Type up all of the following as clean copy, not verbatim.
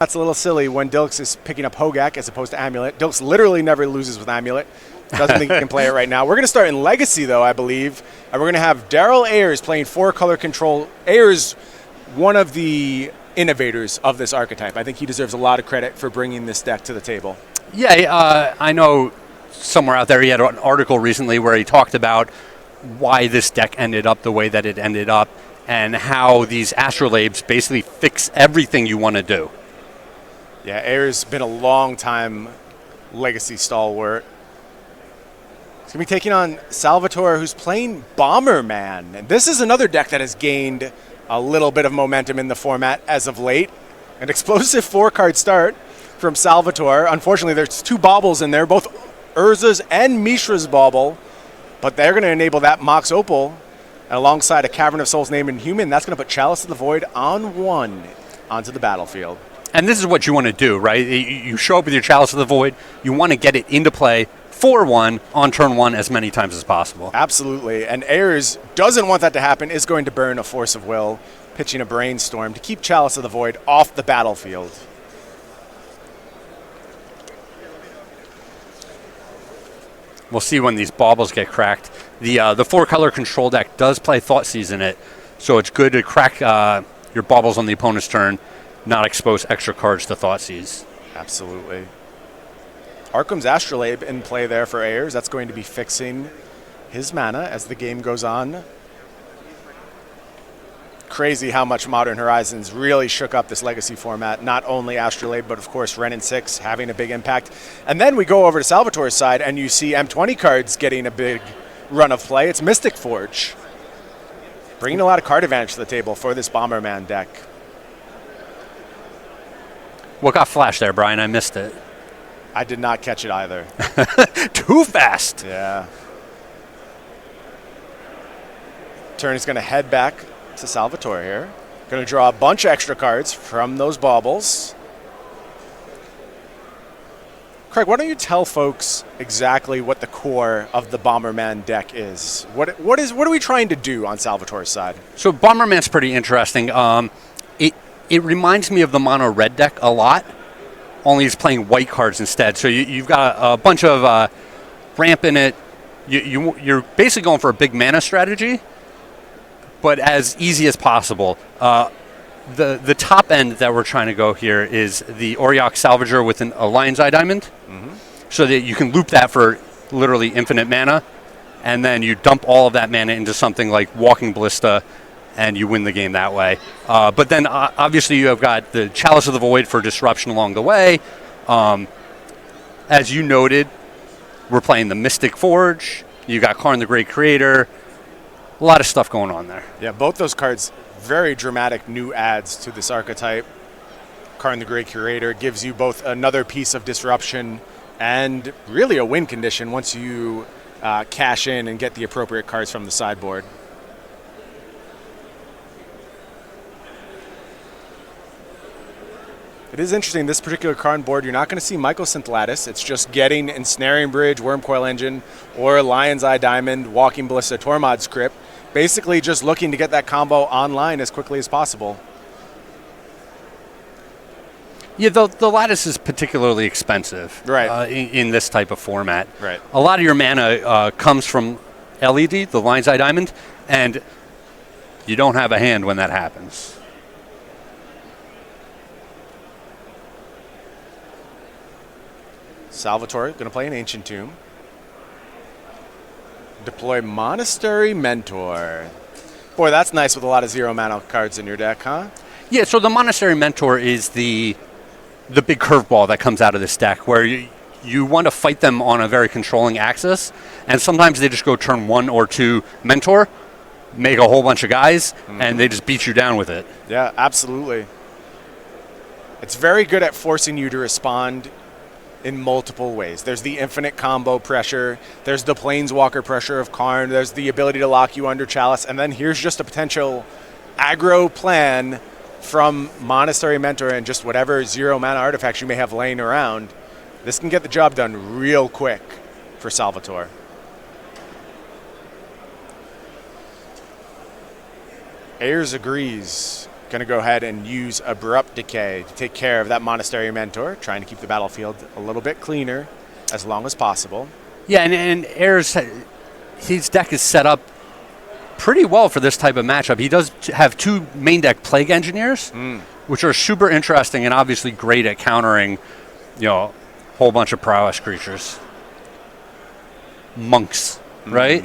That's a little silly when Dilks is picking up Hogak as opposed to Amulet. Dilks literally never loses with Amulet. Doesn't think he can play it right now. We're going to start in Legacy, though, I believe. And we're going to have Daryl Ayers playing 4-color control. Ayers, one of the innovators of this archetype. I think he deserves a lot of credit for bringing this deck to the table. Yeah, I know somewhere out there he had an article recently where he talked about why this deck ended up the way that it ended up and how these Astrolabes basically fix everything you want to do. Yeah, Ayers been a long time Legacy stalwart. He's going to be taking on Salvatore, who's playing Bomberman. And this is another deck that has gained a little bit of momentum in the format as of late. An explosive 4-card start from Salvatore. Unfortunately, there's 2 baubles in there, both Urza's and Mishra's bauble. But they're going to enable that Mox Opal. And alongside a Cavern of Souls named Inhuman, that's going to put Chalice of the Void on 1 onto the battlefield. And this is what you want to do, right? You show up with your Chalice of the Void. You want to get it into play for 1 on turn 1 as many times as possible. Absolutely. And Ayers doesn't want that to happen, is going to burn a Force of Will, pitching a Brainstorm to keep Chalice of the Void off the battlefield. We'll see when these baubles get cracked. The 4-color control deck does play Thoughtseize in it, so it's good to crack your baubles on the opponent's turn, not expose extra cards to Thoughtseize. Absolutely. Arkham's Astrolabe in play there for Ayers. That's going to be fixing his mana as the game goes on. Crazy how much Modern Horizons really shook up this Legacy format. Not only Astrolabe, but of course Wrenn and 6 having a big impact. And then we go over to Salvatore's side and you see M20 cards getting a big run of play. It's Mystic Forge, bringing a lot of card advantage to the table for this Bomberman deck. What got flashed there, Brian? I missed it. I did not catch it either. Too fast. Yeah. Turn is going to head back to Salvatore here. Going to draw a bunch of extra cards from those baubles. Craig, why don't you tell folks exactly what the core of the Bomberman deck is? What are we trying to do on Salvatore's side? So Bomberman's pretty interesting. It reminds me of the mono red deck a lot, only it's playing white cards instead. So you've got a bunch of ramp in it. You're basically going for a big mana strategy, but as easy as possible. The top end that we're trying to go here is the Auriok Salvager with a Lion's Eye Diamond, so that you can loop that for literally infinite mana, and then you dump all of that mana into something like Walking Ballista, and you win the game that way. But then obviously you have got the Chalice of the Void for disruption along the way. As you noted, we're playing the Mystic Forge. You got Karn the Great Creator. A lot of stuff going on there. Yeah, both those cards, very dramatic new adds to this archetype. Karn the Great Curator gives you both another piece of disruption and really a win condition once you cash in and get the appropriate cards from the sideboard. It is interesting, this particular Karn board, you're not going to see Mycosynth Lattice. It's just getting Ensnaring Bridge, Wormcoil Engine, or Lion's Eye Diamond, Walking Ballista, Tormod's Crypt. Basically just looking to get that combo online as quickly as possible. Yeah, the Lattice is particularly expensive, right? In this type of format. Right. A lot of your mana comes from LED, the Lion's Eye Diamond, and you don't have a hand when that happens. Salvatore going to play an Ancient Tomb. Deploy Monastery Mentor. Boy, that's nice with a lot of 0 mana cards in your deck, huh? Yeah, so the Monastery Mentor is the big curveball that comes out of this deck, where you want to fight them on a very controlling axis, and sometimes they just go turn 1 or 2 Mentor, make a whole bunch of guys, and they just beat you down with it. Yeah, absolutely. It's very good at forcing you to respond in multiple ways. There's the infinite combo pressure, there's the Planeswalker pressure of Karn, there's the ability to lock you under Chalice, and then here's just a potential aggro plan from Monastery Mentor and just whatever 0 mana artifacts you may have laying around. This can get the job done real quick for Salvatore. Ayers agrees. Going to go ahead and use Abrupt Decay to take care of that Monastery Mentor, trying to keep the battlefield a little bit cleaner as long as possible. Yeah, and Ayers, his deck is set up pretty well for this type of matchup. He does have 2 main deck Plague Engineers, which are super interesting and obviously great at countering, a whole bunch of prowess creatures. Monks, right?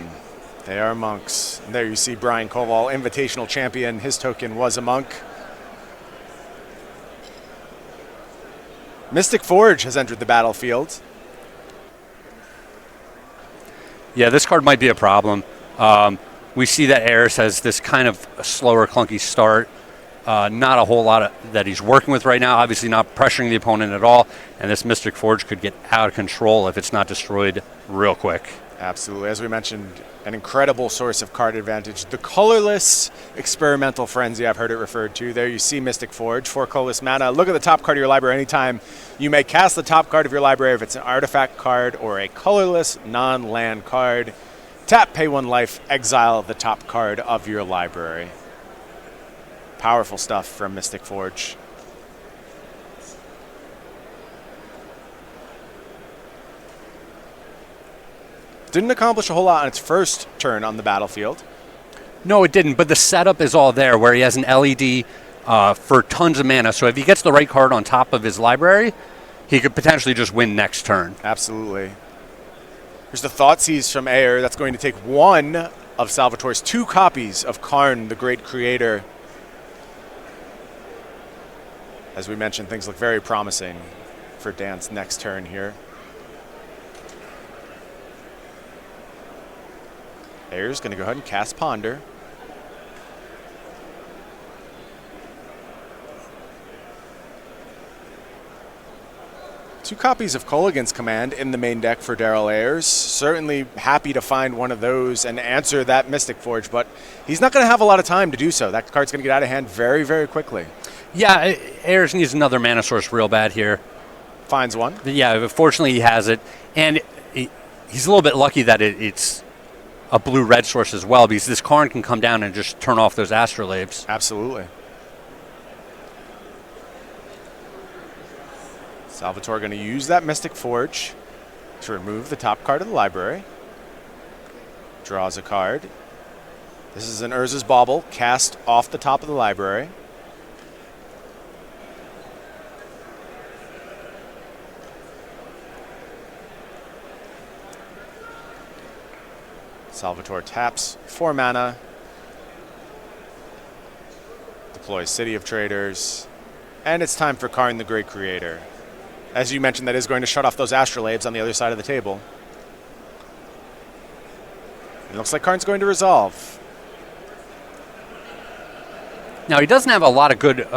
They are monks. And there you see Brian Koval, Invitational Champion. His token was a monk. Mystic Forge has entered the battlefield. Yeah, this card might be a problem. We see that Ayers has this kind of slower, clunky start. Not a whole lot that he's working with right now. Obviously not pressuring the opponent at all. And this Mystic Forge could get out of control if it's not destroyed real quick. Absolutely. As we mentioned, an incredible source of card advantage. The colorless experimental frenzy, I've heard it referred to. There you see Mystic Forge, 4 colorless mana. Look at the top card of your library anytime. You may cast the top card of your library if it's an artifact card or a colorless non-land card. Tap, pay 1 life, exile the top card of your library. Powerful stuff from Mystic Forge. Didn't accomplish a whole lot on its first turn on the battlefield. No, it didn't, but the setup is all there where he has an LED for tons of mana. So if he gets the right card on top of his library, he could potentially just win next turn. Absolutely. Here's the Thoughtseize from Ayers. That's going to take 1 of Salvatore's 2 copies of Karn, the Great Creator. As we mentioned, things look very promising for Dan's next turn here. Ayers going to go ahead and cast Ponder. Two copies of Kolaghan's Command in the main deck for Daryl Ayers. Certainly happy to find one of those and answer that Mystic Forge, but he's not going to have a lot of time to do so. That card's going to get out of hand very, very quickly. Yeah, Ayers needs another mana source real bad here. Finds one. Yeah, fortunately he has it. And he's a little bit lucky that it's a blue-red source as well, because this Karn can come down and just turn off those Astrolabes. Absolutely. Salvatore going to use that Mystic Forge to remove the top card of the library. Draws a card. This is an Urza's Bauble cast off the top of the library. Salvatore taps 4 mana, deploys City of Traders, and it's time for Karn the Great Creator. As you mentioned, that is going to shut off those Astrolabes on the other side of the table. It looks like Karn's going to resolve. Now, he doesn't have a lot of good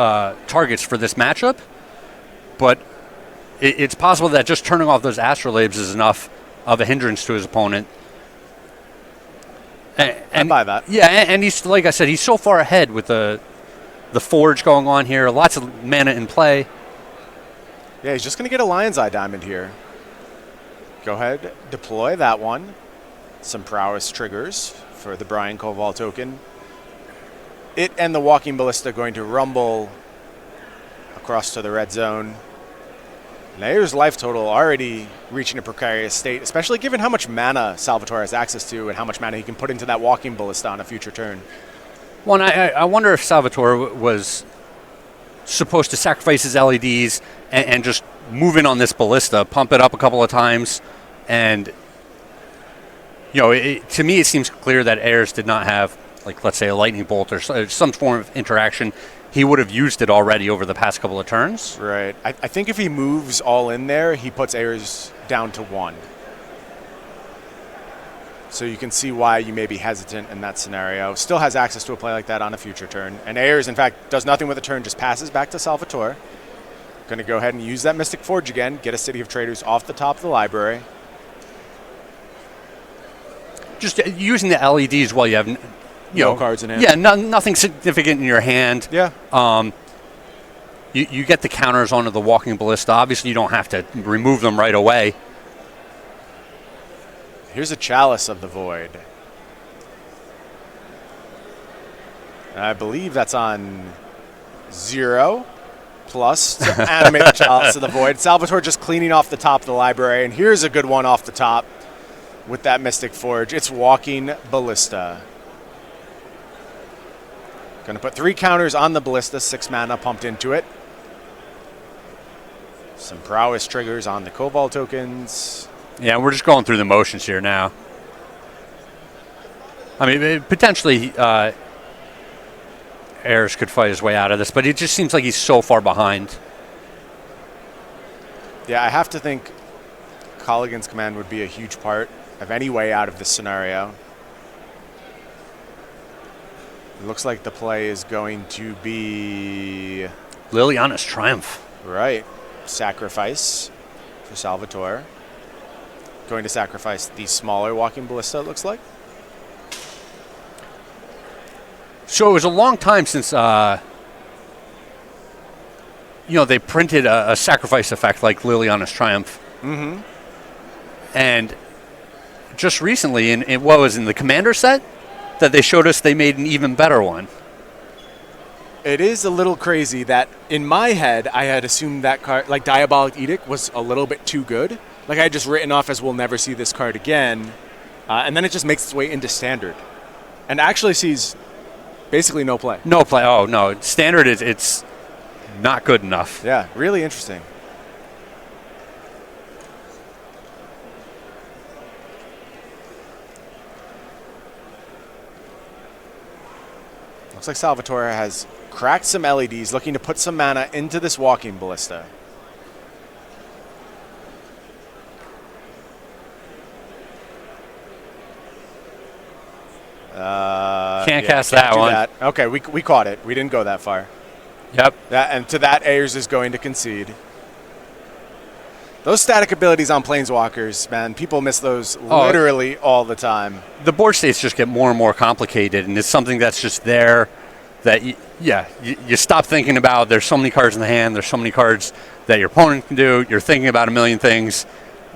targets for this matchup, but it's possible that just turning off those Astrolabes is enough of a hindrance to his opponent. And buy that. Yeah, and he's, like I said, he's so far ahead with the Forge going on here. Lots of mana in play. Yeah, he's just going to get a Lion's Eye Diamond here. Go ahead, deploy that one. Some prowess triggers for the Brian Koval token. It and the Walking Ballista going to rumble across to the red zone. And Ayers' life total already reaching a precarious state, especially given how much mana Salvatore has access to and how much mana he can put into that Walking Ballista on a future turn. Well, I wonder if Salvatore was supposed to sacrifice his LEDs and just move in on this Ballista, pump it up a couple of times, and to me it seems clear that Ayers did not have, like, let's say a lightning bolt or some form of interaction. He would have used it already over the past couple of turns. Right. I think if he moves all in there, he puts Ayers down to 1. So you can see why you may be hesitant in that scenario. Still has access to a play like that on a future turn. And Ayers, in fact, does nothing with the turn, just passes back to Salvatore. Going to go ahead and use that Mystic Forge again, get a City of Traders off the top of the library. Just using the LEDs while you have no cards in hand. Yeah, nothing significant in your hand. Yeah. You get the counters onto the Walking Ballista. Obviously, you don't have to remove them right away. Here's a Chalice of the Void. And I believe that's on 0 plus to animate the Chalice of the Void. Salvatore just cleaning off the top of the library, and here's a good one off the top with that Mystic Forge. It's Walking Ballista. Going to put 3 counters on the Ballista, 6 mana pumped into it. Some prowess triggers on the Cobalt tokens. Yeah, we're just going through the motions here now. I mean, potentially Ayers could fight his way out of this, but it just seems like he's so far behind. Yeah, I have to think Colligan's command would be a huge part of any way out of this scenario. It looks like the play is going to be... Liliana's Triumph. Right. Sacrifice for Salvatore. Going to sacrifice the smaller Walking Ballista, it looks like. So it was a long time since, they printed a sacrifice effect like Liliana's Triumph. Mm-hmm. And just recently, in what was in the Commander set, that they showed us they made an even better one. It is a little crazy that in my head, I had assumed that card, like Diabolic Edict, was a little bit too good. Like I had just written off as we'll never see this card again. And then it just makes its way into Standard. And actually sees basically no play. No play. Oh, no. Standard, it's not good enough. Yeah, really interesting. Looks like Salvatore has cracked some LEDs, looking to put some mana into this Walking Ballista. Can't cast that one. That. Okay, we caught it. We didn't go that far. Yep. And to that, Ayers is going to concede. Those static abilities on Planeswalkers, man, people miss those literally all the time. The board states just get more and more complicated, and it's something that's just there that, you stop thinking about. There's so many cards in the hand. There's so many cards that your opponent can do. You're thinking about a million things,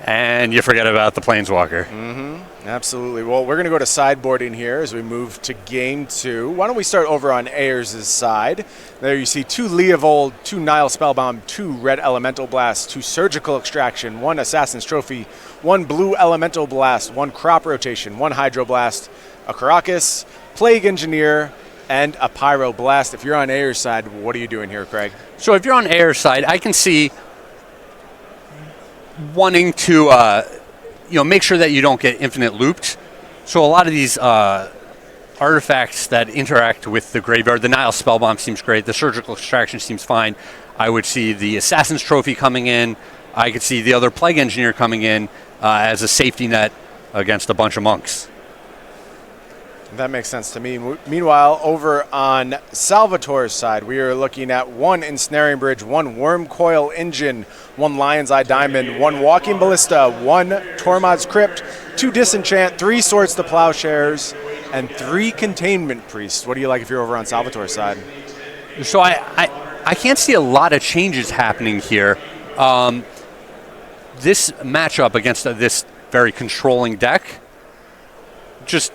and you forget about the Planeswalker. Mm-hmm. Absolutely. Well, we're going to go to sideboarding here as we move to game 2. Why don't we start over on Ayers' side? There you see 2 Leovold, 2 Nile Spellbound, 2 Red Elemental Blast, 2 Surgical Extraction, 1 Assassin's Trophy, 1 Blue Elemental Blast, 1 Crop Rotation, 1 Hydro Blast, a Caracas, Plague Engineer, and a Pyro Blast. If you're on Ayers' side, what are you doing here, Craig? So if you're on Ayers' side, I can see wanting to make sure that you don't get infinite looped. So a lot of these artifacts that interact with the graveyard, the Nile Spellbomb seems great, the Surgical Extraction seems fine. I would see the Assassin's Trophy coming in. I could see the other Plague Engineer coming in as a safety net against a bunch of monks. That makes sense to me. Meanwhile, over on Salvatore's side, we are looking at 1 Ensnaring Bridge, 1 Worm Coil Engine, 1 Lion's Eye Diamond, 1 Walking Ballista, 1 Tormod's Crypt, 2 Disenchant, 3 Swords to Plowshares, and 3 Containment Priests. What do you like if you're over on Salvatore's side? So I can't see a lot of changes happening here. This matchup against this very controlling deck just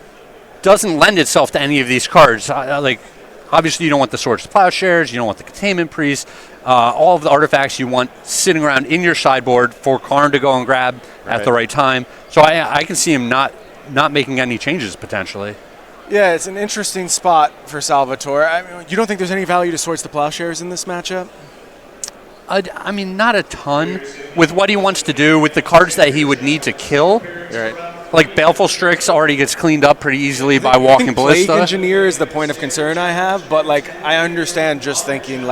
doesn't lend itself to any of these cards. Obviously, you don't want the Swords to Plowshares, you don't want the Containment Priest, all of the artifacts you want sitting around in your sideboard for Karn to go and grab at the right time. So I can see him not making any changes potentially. Yeah, it's an interesting spot for Salvatore. I mean, you don't think there's any value to Swords to Plowshares in this matchup? I mean, not a ton. With what he wants to do, with the cards that he would need to kill. You're right. Like Baleful Strix already gets cleaned up pretty easily by Walking Ballista. Plague Engineer is the point of concern I have, but I understand just thinking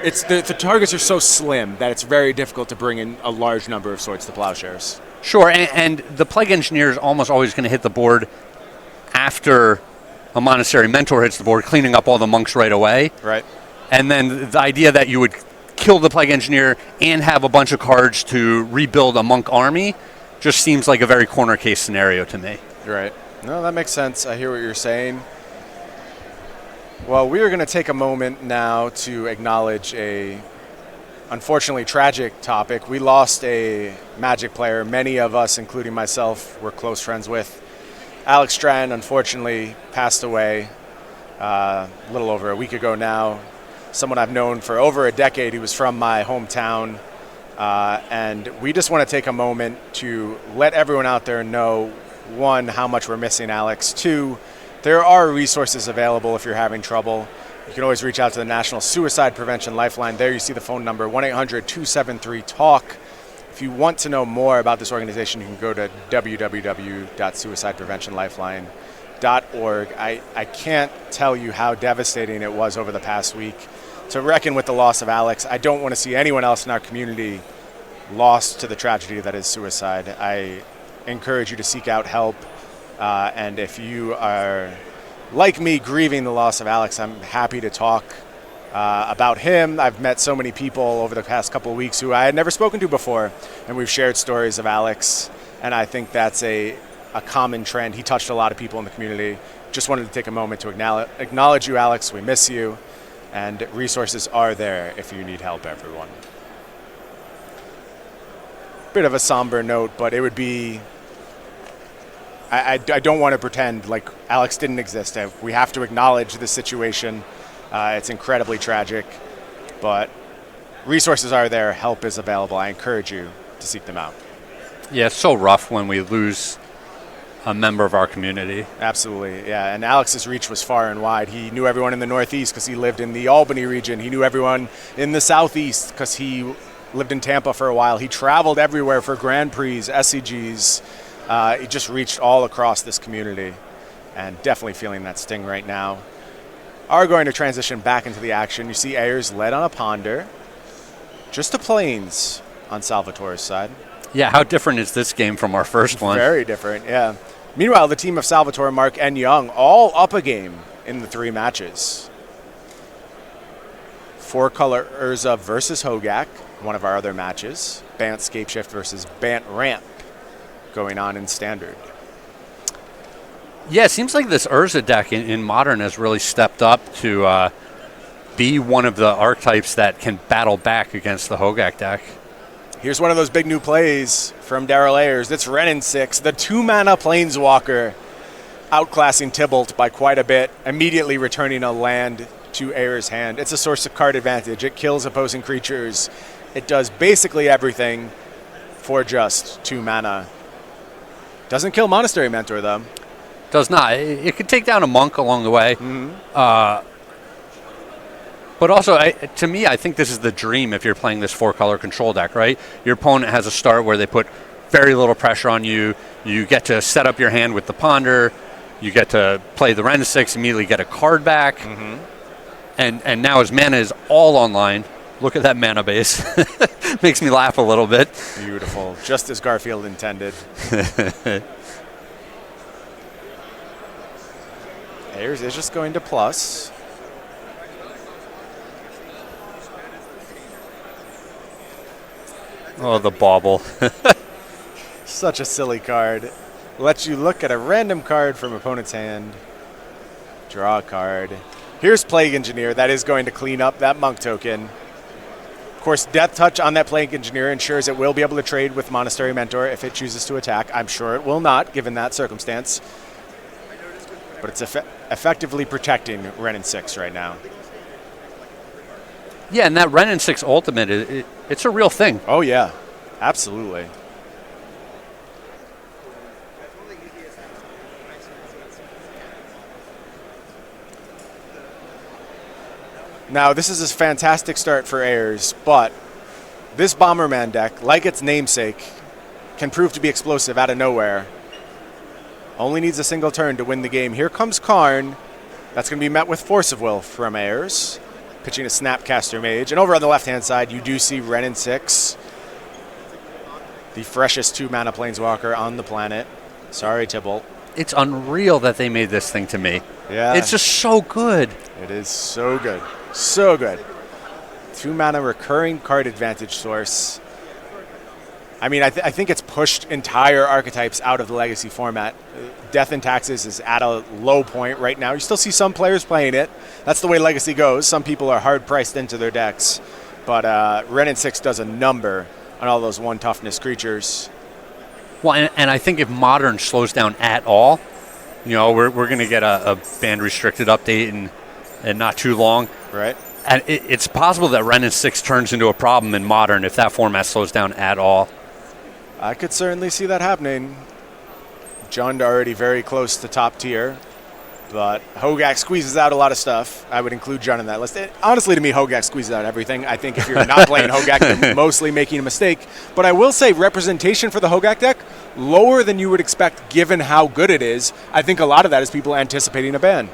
it's the targets are so slim that it's very difficult to bring in a large number of Swords to Plowshares. Sure, and the Plague Engineer is almost always going to hit the board after a Monastery Mentor hits the board, cleaning up all the monks right away. Right. And then the idea that you would kill the Plague Engineer and have a bunch of cards to rebuild a monk army just seems like a very corner case scenario to me. Right. No, that makes sense. I hear what you're saying. Well, we are going to take a moment now to acknowledge a unfortunately tragic topic. We lost a Magic player. Many of us, including myself, were close friends with. Alex Strand, unfortunately, passed away a little over a week ago now. someone I've known for over a decade. He was from my hometown. And we just want to take a moment to let everyone out there know, one, how much we're missing Alex. Two, there are resources available if you're having trouble. You can always reach out to the National Suicide Prevention Lifeline. There you see the phone number, 1-800-273-TALK. If you want to know more about this organization, you can go to www.suicidepreventionlifeline.org. I can't tell you how devastating it was over the past week to reckon with the loss of Alex. I don't want to see anyone else in our community lost to the tragedy that is suicide. I encourage you to seek out help. And if you are, like me, grieving the loss of Alex, I'm happy to talk about him. I've met so many people over the past couple of weeks who I had never spoken to before, and we've shared stories of Alex, and I think that's a common trend. He touched a lot of people in the community. Just wanted to take a moment to acknowledge you, Alex. We miss you, and resources are there if you need help, everyone. Bit of a somber note, but it would be... I don't want to pretend like Alex didn't exist. We have to acknowledge the situation. It's incredibly tragic, but resources are there. Help is available. I encourage you to seek them out. Yeah, it's so rough when we lose a member of our community. Absolutely, yeah. And Alex's reach was far and wide. He knew everyone in the Northeast because he lived in the Albany region. He knew everyone in the Southeast because he lived in Tampa for a while. He traveled everywhere for Grand Prix, SCGs. He just reached all across this community, and definitely feeling that sting right now. Are going to transition back into the action. You see Ayers led on a ponder. Just the plains on Salvatore's side. Yeah, how different is this game from our first one? Very different, yeah. Meanwhile, the team of Salvatore, Mark, and Young all up a game in the 3 matches. 4-color Urza versus Hogak, one of our other matches. Bant Scapeshift versus Bant Ramp going on in Standard. Yeah, it seems like this Urza deck in Modern has really stepped up to be one of the archetypes that can battle back against the Hogak deck. Here's one of those big new plays from Daryl Ayers. It's Renin 6, the 2-mana Planeswalker, outclassing Tybalt by quite a bit, immediately returning a land to Ayers' hand. It's a source of card advantage. It kills opposing creatures. It does basically everything for just 2 mana. Doesn't kill Monastery Mentor, though. Does not. It could take down a monk along the way. Mm-hmm. But also, to me, I think this is the dream if you're playing this 4-color control deck, right? Your opponent has a start where they put very little pressure on you. You get to set up your hand with the Ponder. You get to play the Ren 6, immediately get a card back. Mm-hmm. And now his mana is all online. Look at that mana base. Makes me laugh a little bit. Beautiful. Just as Garfield intended. Ayers is just going to plus. Oh, the bauble. Such a silly card. Lets you look at a random card from opponent's hand. Draw a card. Here's Plague Engineer. That is going to clean up that monk token. Of course, Death Touch on that Plague Engineer ensures it will be able to trade with Monastery Mentor if it chooses to attack. I'm sure it will not, given that circumstance. But it's effectively protecting Renin 6 right now. Yeah, and that Renin 6 ultimate, it's a real thing. Oh, yeah. Absolutely. Now, this is a fantastic start for Ayers, but this Bomberman deck, like its namesake, can prove to be explosive out of nowhere. Only needs a single turn to win the game. Here comes Karn. That's going to be met with Force of Will from Ayers, pitching a Snapcaster Mage. And over on the left-hand side, you do see Renin 6, the freshest 2-mana Planeswalker on the planet. Sorry, Tybalt. It's unreal that they made this thing to me. Yeah. It's just so good. It is so good. So good. 2-mana recurring card advantage source. I mean, I think it's pushed entire archetypes out of the Legacy format. Death and Taxes is at a low point right now. You still see some players playing it. That's the way Legacy goes. Some people are hard-priced into their decks. But Renin 6 does a number on all those 1-toughness creatures. Well, and I think if Modern slows down at all, you know, we're going to get a band-restricted update in not too long. Right. And it's possible that Wrenn and 6 turns into a problem in Modern if that format slows down at all. I could certainly see that happening. Jund already very close to top tier, but Hogak squeezes out a lot of stuff. I would include Jund in that list. Honestly, to me, Hogak squeezes out everything. I think if you're not playing Hogak, you're mostly making a mistake. But I will say representation for the Hogak deck, lower than you would expect given how good it is. I think a lot of that is people anticipating a ban.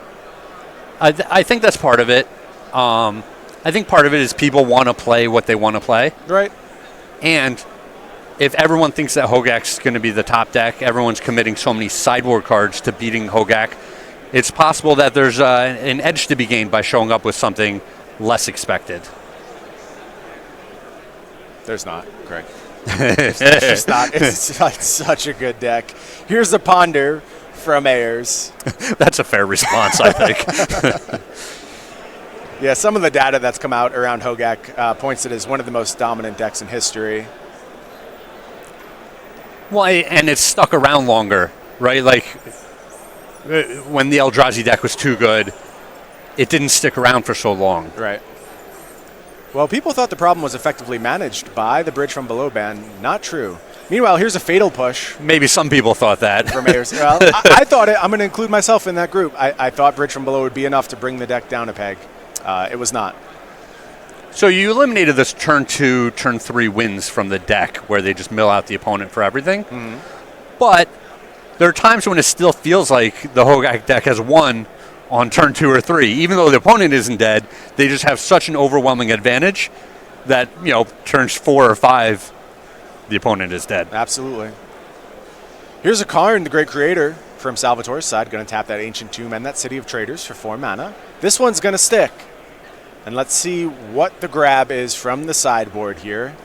I think that's part of it. I think part of it is people want to play what they want to play. Right. And if everyone thinks that Hogak's going to be the top deck, everyone's committing so many sideboard cards to beating Hogak, it's possible that there's an edge to be gained by showing up with something less expected. There's not, Craig. There's just not. It's like such a good deck. Here's the Ponder from Ayers. That's a fair response, I think. Yeah, some of the data that's come out around Hogak points it as one of the most dominant decks in history. Well, and it's stuck around longer, right? Like, when the Eldrazi deck was too good, it didn't stick around for so long. Right. Well, people thought the problem was effectively managed by the Bridge from Below ban. Not true. Meanwhile, here's a fatal push. Maybe some people thought that. From Ayers. Well, I thought it. I'm going to include myself in that group. I thought Bridge from Below would be enough to bring the deck down a peg. It was not. So you eliminated this turn 2, turn 3 wins from the deck where they just mill out the opponent for everything. Mm-hmm. But there are times when it still feels like the Hogak deck has won on turn 2 or 3. Even though the opponent isn't dead, they just have such an overwhelming advantage that, turns 4 or 5, the opponent is dead. Absolutely. Here's a Karn, the Great Creator, from Salvatore's side. Going to tap that Ancient Tomb and that City of Traders for 4 mana. This one's going to stick. And let's see what the grab is from the sideboard here.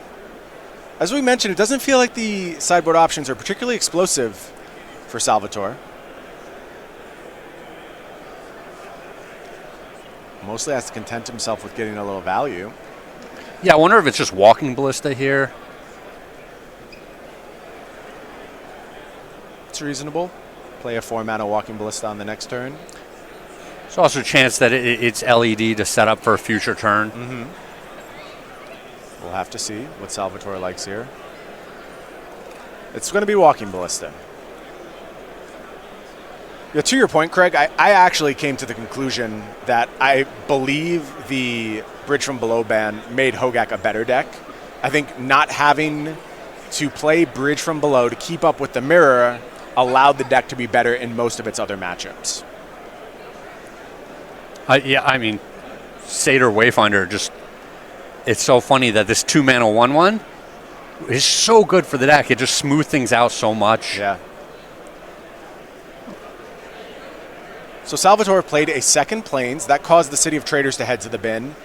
As we mentioned, it doesn't feel like the sideboard options are particularly explosive for Salvatore. Mostly has to content himself with getting a little value. Yeah, I wonder if it's just Walking Ballista here. It's reasonable. Play a 4-mana Walking Ballista on the next turn. There's also a chance that it's LED to set up for a future turn. Mm-hmm. We'll have to see what Salvatore likes here. It's going to be Walking Ballista. Yeah, to your point, Craig, I actually came to the conclusion that I believe the Bridge from Below ban made Hogak a better deck. I think not having to play Bridge from Below to keep up with the mirror allowed the deck to be better in most of its other matchups. Yeah, I mean, Satyr Wayfinder it's so funny that this 2-mana 1/1 is so good for the deck. It just smooths things out so much. Yeah. So Salvatore played a second Plains. That caused the City of Traders to head to the bin.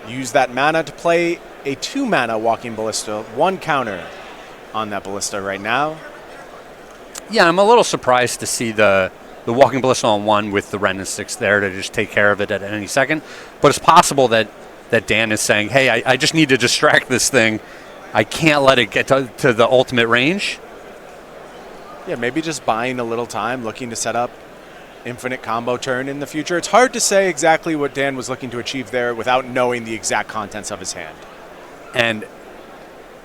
Used that mana to play a 2-mana Walking Ballista. 1 counter on that Ballista right now. Yeah, I'm a little surprised to see the Walking Ballista on 1 with the Wrenn and 6 there to just take care of it at any second. But it's possible that Dan is saying, hey, I just need to distract this thing. I can't let it get to the ultimate range. Yeah, maybe just buying a little time, looking to set up infinite combo turn in the future. It's hard to say exactly what Dan was looking to achieve there without knowing the exact contents of his hand. And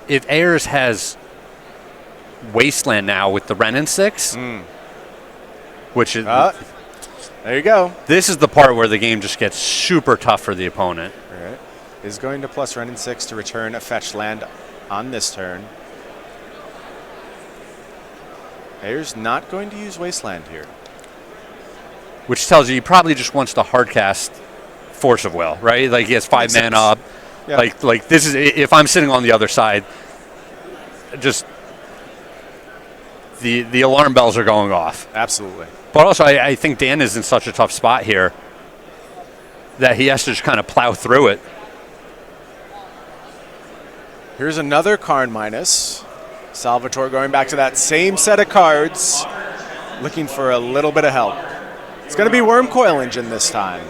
if Ayers has Wasteland now with the Wrenn and 6, which is... there you go. This is the part where the game just gets super tough for the opponent. All right. Is going to plus Wrenn and 6 to return a fetch land on this turn. Ayers not going to use Wasteland here. Which tells you he probably just wants to hardcast Force of Will, right? Like he has 5 mana up. Yeah. Like this is, if I'm sitting on the other side, just the alarm bells are going off. Absolutely. But also I think Dan is in such a tough spot here that he has to just kind of plow through it. Here's another Karn minus. Salvatore going back to that same set of cards, looking for a little bit of help. It's going to be Worm Coil Engine this time.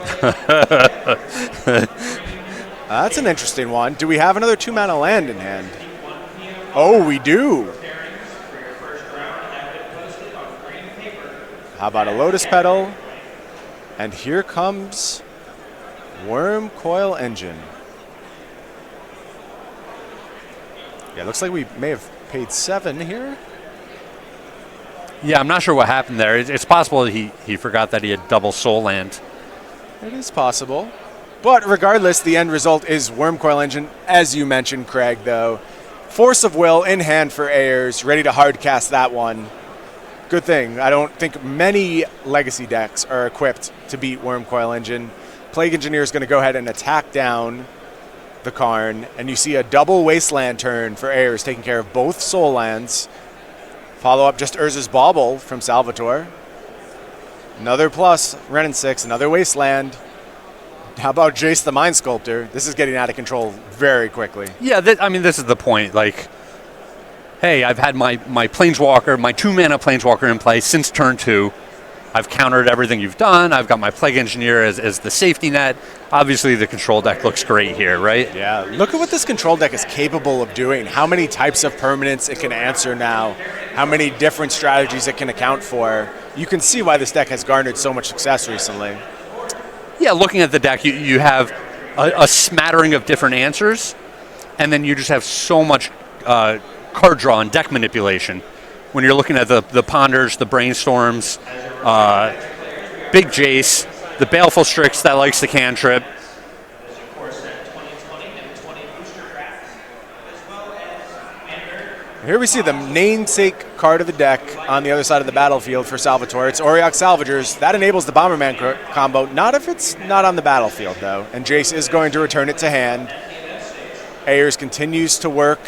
That's an interesting one. Do we have another 2-mana land in hand? Oh, we do. How about a Lotus Petal? And here comes Worm Coil Engine. Yeah, looks like we may have paid 7 here. Yeah, I'm not sure what happened there. It's possible that he forgot that he had double soul land. It is possible. But regardless, the end result is Worm Coil Engine, as you mentioned, Craig, though. Force of Will in hand for Ayers, ready to hard cast that one. Good thing. I don't think many Legacy decks are equipped to beat Worm Coil Engine. Plague Engineer is going to go ahead and attack down the Karn, and you see a double Wasteland turn for Ayers, taking care of both Soul Lands. Follow up just Urza's Bauble from Salvatore. Another plus, Renin 6, another Wasteland. How about Jace the Mind Sculptor? This is getting out of control very quickly. Yeah, this is the point. Like, hey, I've had my Planeswalker, my 2-mana Planeswalker in play since turn 2. I've countered everything you've done. I've got my Plague Engineer as the safety net. Obviously, the control deck looks great here, right? Yeah, look at what this control deck is capable of doing. How many types of permanents it can answer now. How many different strategies it can account for. You can see why this deck has garnered so much success recently. Yeah, looking at the deck, you have a smattering of different answers, and then you just have so much card draw and deck manipulation. When you're looking at the Ponders, the Brainstorms, Big Jace, the Baleful Strix that likes the cantrip. Here we see the namesake card of the deck on the other side of the battlefield for Salvatore. It's Auriok Salvagers. That enables the Bomberman combo. Not if it's not on the battlefield, though. And Jace is going to return it to hand. Ayers continues to work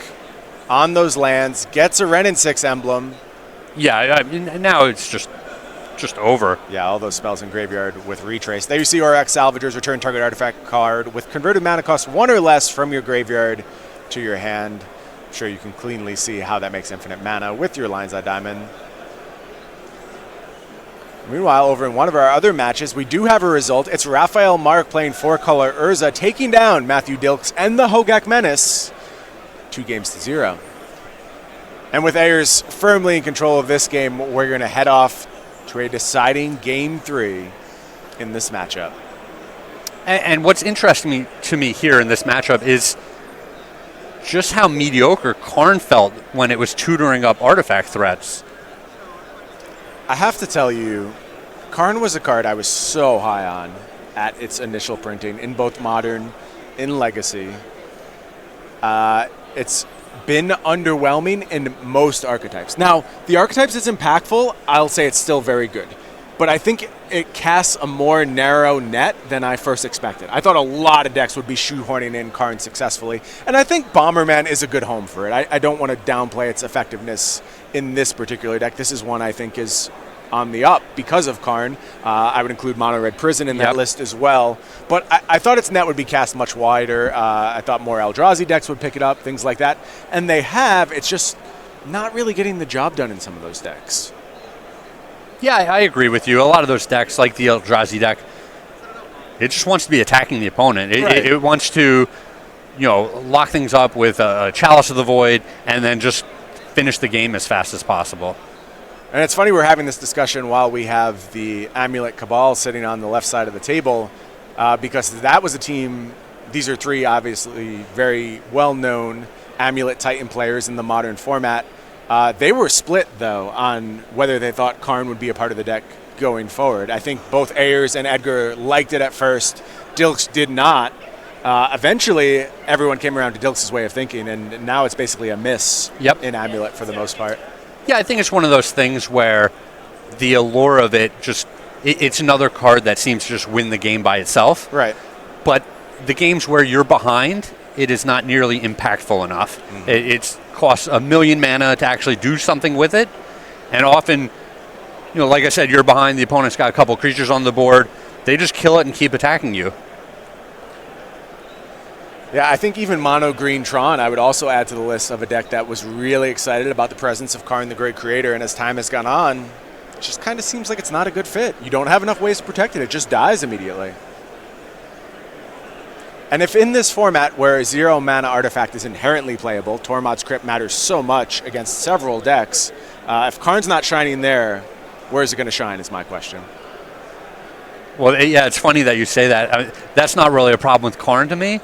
on those lands, gets a Renin 6 emblem. Yeah, now it's just over. Yeah, all those spells in graveyard with Retrace. There you see Auriok Salvagers, return target artifact card with converted mana cost 1 or less from your graveyard to your hand. I'm sure you can cleanly see how that makes infinite mana with your Lion's Eye Diamond. Meanwhile, over in one of our other matches, we do have a result. It's Raphael Mark playing 4-color Urza, taking down Matthew Dilks and the Hogak Menace 2-0. And with Ayers firmly in control of this game, we're going to head off to a deciding Game 3 in this matchup. And what's interesting to me here in this matchup is just how mediocre Karn felt when it was tutoring up artifact threats. I have to tell you, Karn was a card I was so high on at its initial printing in both Modern, in Legacy. It's been underwhelming in most archetypes. Now, the archetypes is impactful. I'll say it's still very good. But I think it casts a more narrow net than I first expected. I thought a lot of decks would be shoehorning in Karn successfully, and I think Bomberman is a good home for it. I don't want to downplay its effectiveness in this particular deck. This is one I think is on the up because of Karn. I would include Mono Red Prison in that list as well. But I thought its net would be cast much wider. I thought more Eldrazi decks would pick it up, things like that. And they have. It's just not really getting the job done in some of those decks. Yeah, I agree with you. A lot of those decks, like the Eldrazi deck, it just wants to be attacking the opponent. It wants to, lock things up with a Chalice of the Void and then just finish the game as fast as possible. And it's funny we're having this discussion while we have the Amulet Cabal sitting on the left side of the table, because that was a team. These are 3 obviously very well-known Amulet Titan players in the Modern format. They were split, though, on whether they thought Karn would be a part of the deck going forward. I think both Ayers and Edgar liked it at first. Dilks did not. Eventually, everyone came around to Dilks' way of thinking, and now it's basically a miss in Amulet for the most part. Yeah, I think it's one of those things where the allure of it it's another card that seems to just win the game by itself. Right. But the games where you're behind, it is not nearly impactful enough. Mm-hmm. It costs 1 million mana to actually do something with it. And often, like I said, you're behind, the opponent's got a couple creatures on the board. They just kill it and keep attacking you. Yeah, I think even Mono Green Tron I would also add to the list of a deck that was really excited about the presence of Karn the Great Creator, and as time has gone on, it just kind of seems like it's not a good fit. You don't have enough ways to protect it. It just dies immediately. And if in this format where a 0 mana artifact is inherently playable, Tormod's Crypt matters so much against several decks, if Karn's not shining there, where is it going to shine is my question. Well, yeah, it's funny that you say that. I mean, that's not really a problem with Karn to me.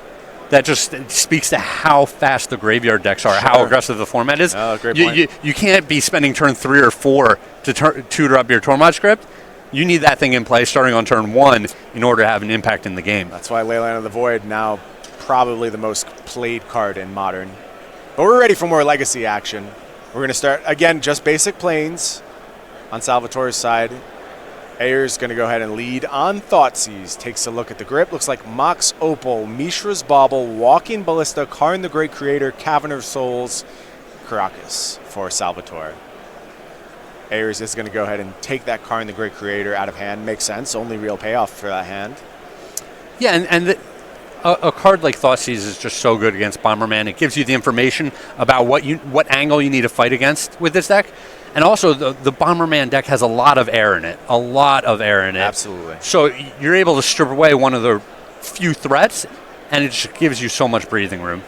That just speaks to how fast the graveyard decks are, how aggressive the format is. Oh, great point. You can't be spending turn 3 or 4 to tutor up your Tormod script. You need that thing in play starting on turn 1 in order to have an impact in the game. That's why Leyline of the Void now probably the most played card in Modern. But we're ready for more Legacy action. We're going to start, again, just basic planes on Salvatore's side. Ayers going to go ahead and lead on Thoughtseize. Takes a look at the grip. Looks like Mox Opal, Mishra's Bauble, Walking Ballista, Karn the Great Creator, Cavern of Souls, Karakas for Salvatore. Ayers is going to go ahead and take that Karn the Great Creator out of hand. Makes sense. Only real payoff for that hand. Yeah, and a card like Thoughtseize is just so good against Bomberman. It gives you the information about what angle you need to fight against with this deck. And also, the Bomberman deck has a lot of air in it. A lot of air in it. Absolutely. So you're able to strip away one of the few threats, and it just gives you so much breathing room.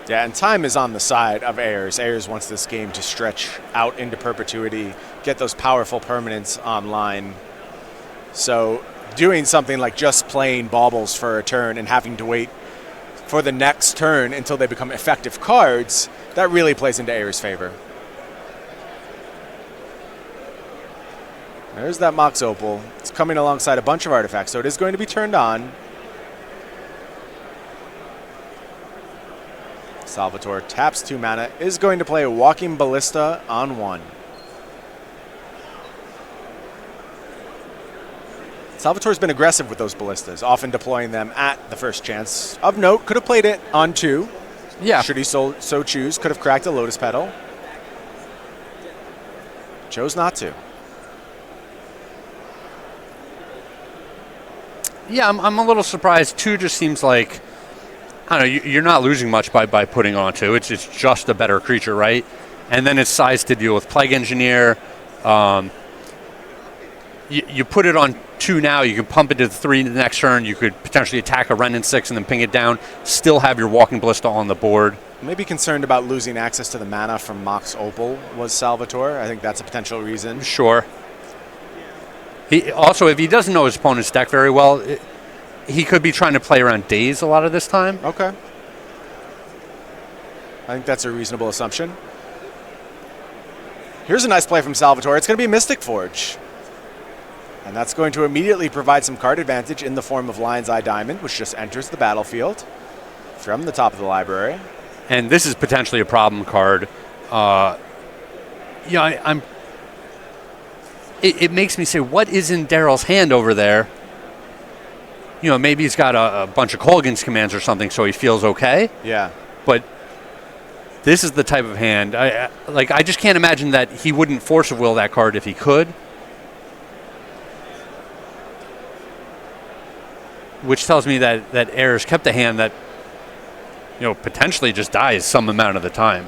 Yeah, and time is on the side of Ayers. Ayers wants this game to stretch out into perpetuity, get those powerful permanents online. So doing something like just playing baubles for a turn and having to wait for the next turn until they become effective cards, that really plays into Ayers' favor. There's that Mox Opal. It's coming alongside a bunch of artifacts, so it is going to be turned on. Salvatore taps 2 mana, is going to play a Walking Ballista on 1. Salvatore's been aggressive with those ballistas, often deploying them at the first chance. Of note, could have played it on 2. Yeah. Should he so choose. Could have cracked a Lotus Petal. Chose not to. Yeah, I'm a little surprised. 2 just seems like, I don't know, you're not losing much by putting on 2. It's just a better creature, right? And then it's sized to deal with Plague Engineer. You put it on 2 now, you can pump it to 3 the next turn. You could potentially attack a Renin 6 and then ping it down. Still have your Walking Ballista on the board. Maybe concerned about losing access to the mana from Mox Opal was Salvatore. I think that's a potential reason. Sure. He also, if he doesn't know his opponent's deck very well, he could be trying to play around Daze a lot of this time. Okay. I think that's a reasonable assumption. Here's a nice play from Salvatore. It's going to be Mystic Forge. And that's going to immediately provide some card advantage in the form of Lion's Eye Diamond, which just enters the battlefield from the top of the library. And this is potentially a problem card. It makes me say, what is in Daryl's hand over there? You know, maybe he's got a bunch of Colgan's commands or something, so he feels okay. Yeah. But this is the type of hand. I just can't imagine that he wouldn't force of will that card if he could. Which tells me that Ayers kept a hand that, potentially just dies some amount of the time.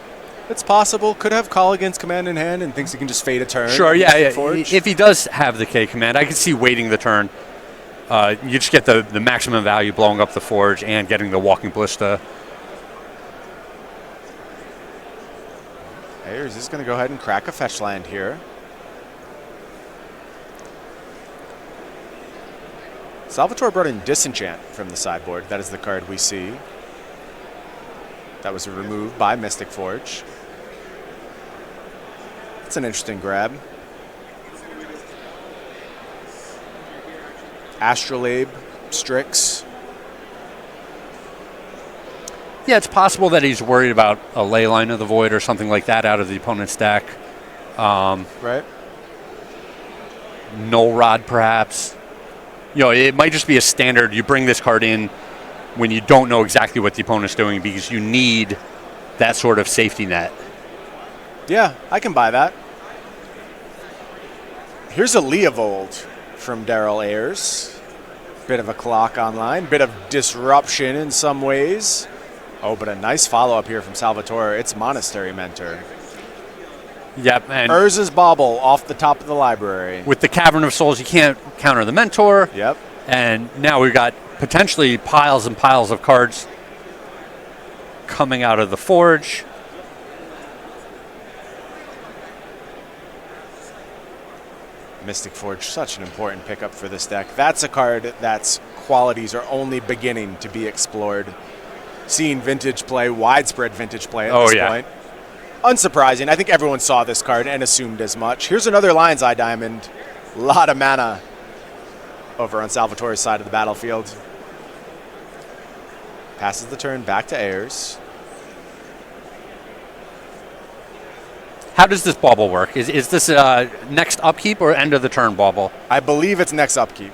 It's possible. Could have Colgan's command in hand and thinks he can just fade a turn. Sure, yeah. Forge. If he does have the K command, I could see waiting the turn. You just get the maximum value blowing up the Forge and getting the Walking Ballista. Ayers is going to go ahead and crack a fetch land here. Salvatore brought in Disenchant from the sideboard. That is the card we see. That was removed by Mystic Forge. It's an interesting grab. Astrolabe, Strix. Yeah, it's possible that he's worried about a Leyline of the Void or something like that out of the opponent's deck. Right. Null Rod, perhaps. It might just be a standard. You bring this card in when you don't know exactly what the opponent's doing because you need that sort of safety net. Yeah, I can buy that. Here's a Leovold from Daryl Ayers. Bit of a clock online, bit of disruption in some ways. Oh, but a nice follow-up here from Salvatore. It's Monastery Mentor. Yep, and Urza's Bauble off the top of the library. with the Cavern of Souls, you can't counter the Mentor. Yep. And now we've got potentially piles and piles of cards coming out of the Forge. Mystic Forge, such an important pickup for this deck. That's a card that's qualities are only beginning to be explored. Seeing vintage play, widespread vintage play at this point. Unsurprising. I think everyone saw this card and assumed as much. Here's another Lion's Eye Diamond. A lot of mana over on Salvatore's side of the battlefield. Passes the turn back to Ayers. How does this bauble work? Is this next upkeep or end of the turn bauble? I believe it's next upkeep.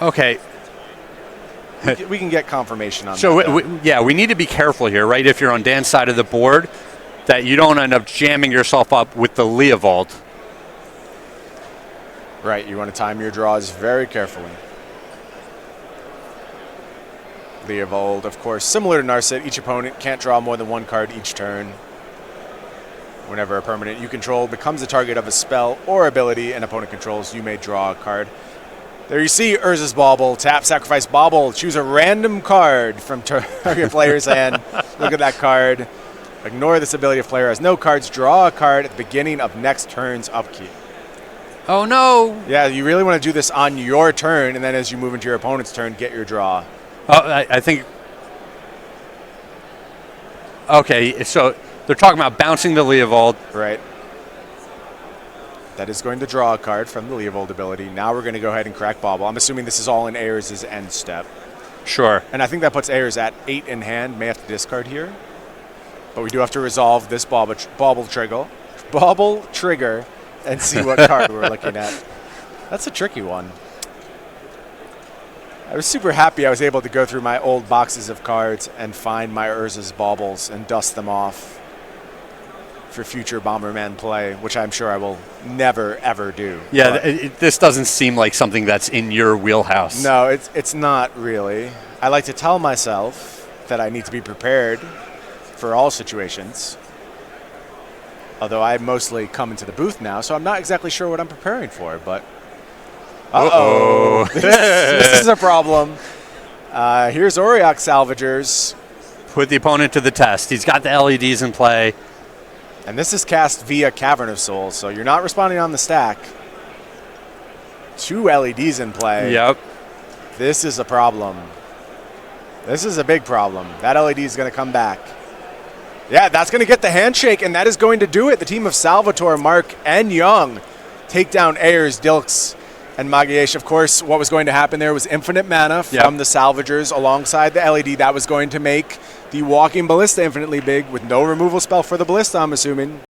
Okay. We can get confirmation on so that. we need to be careful here, right? If you're on Dan's side of the board, that you don't end up jamming yourself up with the Leovold. Right, you want to time your draws very carefully. Leovold, of course, similar to Narset, each opponent can't draw more than one card each turn. Whenever a permanent you control becomes the target of a spell or ability an opponent controls, you may draw a card. There you see Urza's Bauble. Tap, sacrifice, Bauble. Choose a random card from target player's hand. Look at that card. Ignore this ability if player has no cards. Draw a card at the beginning of next turn's upkeep. Oh, no. Yeah, you really want to do this on your turn, and then as you move into your opponent's turn, get your draw. I think... Okay, so they're talking about bouncing the Leovold. Right. That is going to draw a card from the Leovold ability. Now we're going to go ahead and crack Bauble. I'm assuming this is all in Ayers' end step. Sure. And I think that puts Ayers at 8 in hand. May have to discard here. But we do have to resolve this Bauble trigger and see what card we're looking at. That's a tricky one. I was super happy I was able to go through my old boxes of cards and find my Urza's Baubles and dust them off for future Bomberman play, which I'm sure I will never, ever do. Yeah, this doesn't seem like something that's in your wheelhouse. No, it's not really. I like to tell myself that I need to be prepared for all situations. Although I mostly come into the booth now, so I'm not exactly sure what I'm preparing for, but... Uh-oh. This is a problem. Here's Auriok Salvagers. Put the opponent to the test. He's got the LEDs in play. And this is cast via Cavern of Souls, so you're not responding on the stack. 2 LEDs in play. Yep. This is a problem. This is a big problem. That LED is going to come back. Yeah, that's going to get the handshake, and that is going to do it. The team of Salvatore, Mark, and Young take down Ayers, Dilks, and Magalhaes. Of course, what was going to happen there was infinite mana from the Salvagers alongside the LED. That was going to make the Walking Ballista infinitely big with no removal spell for the Ballista, I'm assuming.